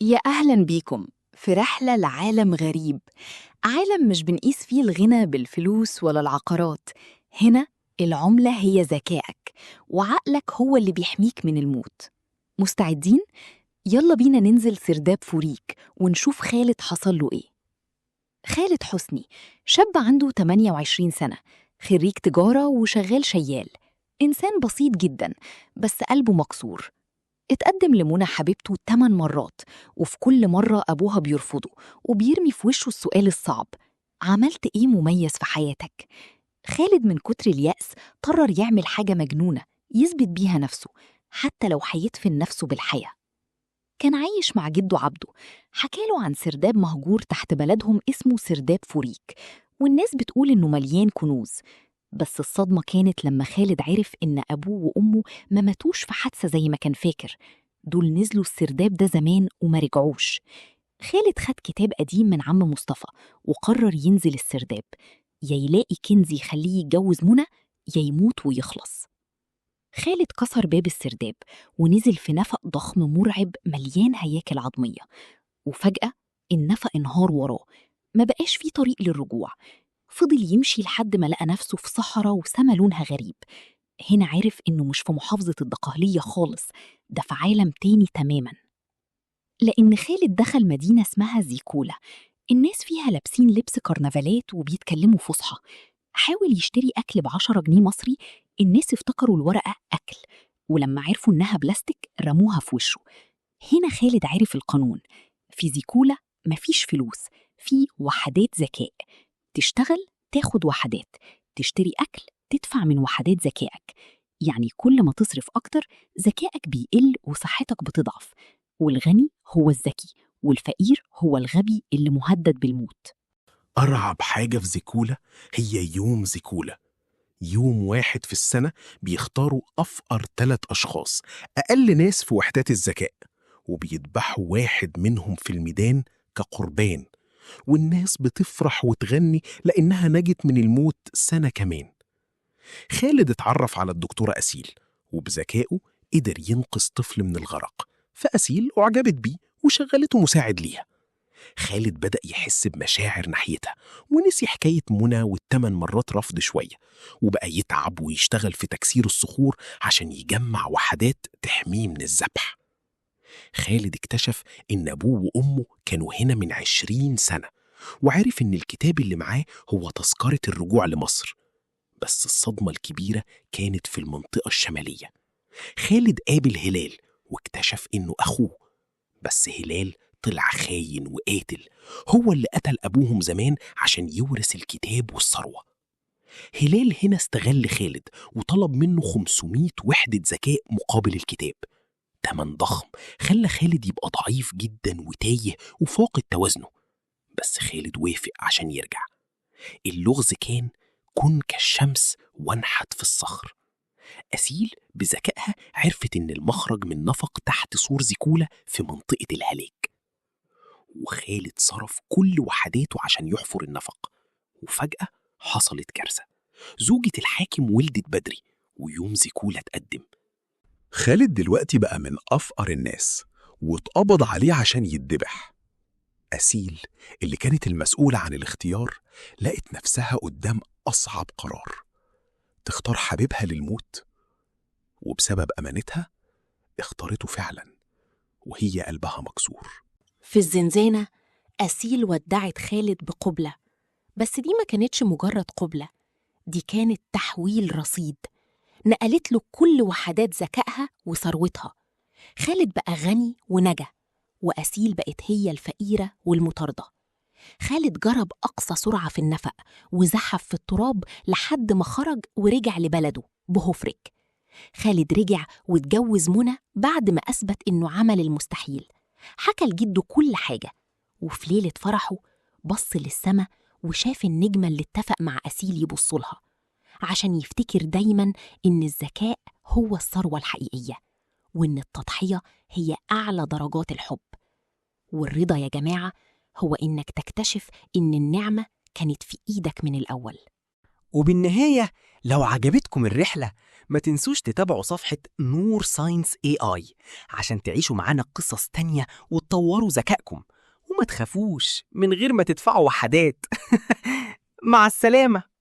يا أهلاً بيكم في رحلة لعالم غريب. عالم مش بنقيس فيه الغنى بالفلوس ولا العقارات. هنا العملة هي ذكائك، وعقلك هو اللي بيحميك من الموت. مستعدين؟ يلا بينا ننزل سرداب فوريك ونشوف خالد حصل له إيه. خالد حسني شاب عنده 28 سنة، خريج تجارة وشغال شيال. إنسان بسيط جداً بس قلبه مكسور. اتقدم لمنى حبيبته 8 مرات، وفي كل مرة أبوها بيرفضه وبيرمي في وشه السؤال الصعب: عملت إيه مميز في حياتك؟ خالد من كتر اليأس قرر يعمل حاجة مجنونة يثبت بيها نفسه، حتى لو هيدفن نفسه بالحياة. كان عايش مع جده عبده، حكاله عن سرداب مهجور تحت بلدهم اسمه سرداب فوريك، والناس بتقول إنه مليان كنوز. بس الصدمة كانت لما خالد عرف إن أبوه وأمه ما ماتوش في حادثة زي ما كان فاكر. دول نزلوا السرداب ده زمان وما رجعوش. خالد خد كتاب قديم من عم مصطفى وقرر ينزل السرداب، يا يلاقي كنز يخليه يتجوز منى، يا يموت ويخلص. خالد كسر باب السرداب ونزل في نفق ضخم مرعب مليان هياكل عظمية، وفجأة النفق انهار وراه، ما بقاش فيه طريق للرجوع. فضل يمشي لحد ما لقى نفسه في صحراء وسما لونها غريب. هنا عرف إنه مش في محافظة الدقهلية خالص، ده في عالم تاني تماماً. لأن خالد دخل مدينة اسمها زيكولا، الناس فيها لابسين لبس كرنفالات وبيتكلموا فصحى. حاول يشتري أكل ب10 جنيه مصري، الناس افتكروا الورقة أكل، ولما عرفوا إنها بلاستيك رموها في وشه. هنا خالد عرف القانون: في زيكولا مفيش فلوس، في وحدات ذكاء. تشتغل تاخد وحدات، تشتري أكل تدفع من وحدات ذكائك. يعني كل ما تصرف أكتر ذكائك بيقل وصحتك بتضعف. والغني هو الذكي، والفقير هو الغبي اللي مهدد بالموت. أرعب حاجة في زيكولا هي يوم زيكولا. يوم واحد في السنة بيختاروا أفقر 3 أشخاص، أقل ناس في وحدات الذكاء، وبيذبحوا واحد منهم في الميدان كقربان، والناس بتفرح وتغني لأنها نجت من الموت سنة كمان. خالد اتعرف على الدكتورة أسيل، وبذكائه قدر ينقذ طفل من الغرق، فأسيل أعجبت بيه وشغلته مساعد ليها. خالد بدأ يحس بمشاعر ناحيتها، ونسي حكاية منى وال8 مرات رفض شوية، وبقى يتعب ويشتغل في تكسير الصخور عشان يجمع وحدات تحميه من الذبح. خالد اكتشف إن أبوه وأمه كانوا هنا من 20 سنة، وعرف إن الكتاب اللي معاه هو تذكرة الرجوع لمصر. بس الصدمة الكبيرة كانت في المنطقة الشمالية. خالد قابل هلال واكتشف إنه أخوه، بس هلال طلع خاين وقاتل، هو اللي قتل أبوهم زمان عشان يورث الكتاب والثروة. هلال هنا استغل خالد وطلب منه 500 وحدة ذكاء مقابل الكتاب. تمن ضخم خلى خالد يبقى ضعيف جدا وتايه وفاقد توازنه، بس خالد وافق عشان يرجع. اللغز كان: كن كالشمس وانحت في الصخر. أسيل بذكائها عرفت إن المخرج من نفق تحت سور زيكولا في منطقة الهلاك، وخالد صرف كل وحداته عشان يحفر النفق. وفجأة حصلت كارثة، زوجة الحاكم ولدت بدري، ويوم زيكولا اتقدم. خالد دلوقتي بقى من أفقر الناس واتقبض عليه عشان يتذبح. أسيل اللي كانت المسؤولة عن الاختيار لقت نفسها قدام أصعب قرار: تختار حبيبها للموت، وبسبب أمانتها اختارته فعلا وهي قلبها مكسور. في الزنزانة أسيل ودعت خالد بقبلة، بس دي ما كانتش مجرد قبلة، دي كانت تحويل رصيد. نقلت له كل وحدات ذكائها وثروتها. خالد بقى غني ونجا، وأسيل بقت هي الفقيرة والمطاردة. خالد جرب أقصى سرعة في النفق وزحف في التراب لحد ما خرج ورجع لبلده بهفرك. خالد رجع واتجوز منى بعد ما أثبت إنه عمل المستحيل. حكى لجده كل حاجة، وفي ليلة فرحه بص للسما وشاف النجمة اللي اتفق مع أسيل يبصلها، عشان يفتكر دايما إن الذكاء هو الثروة الحقيقية، وإن التضحية هي أعلى درجات الحب. والرضا يا جماعة هو إنك تكتشف إن النعمة كانت في إيدك من الأول. وبالنهاية، لو عجبتكم الرحلة ما تنسوش تتابعوا صفحة نور ساينس AI عشان تعيشوا معانا قصص تانية وتطوروا ذكائكم، وما تخافوش من غير ما تدفعوا وحدات. مع السلامة.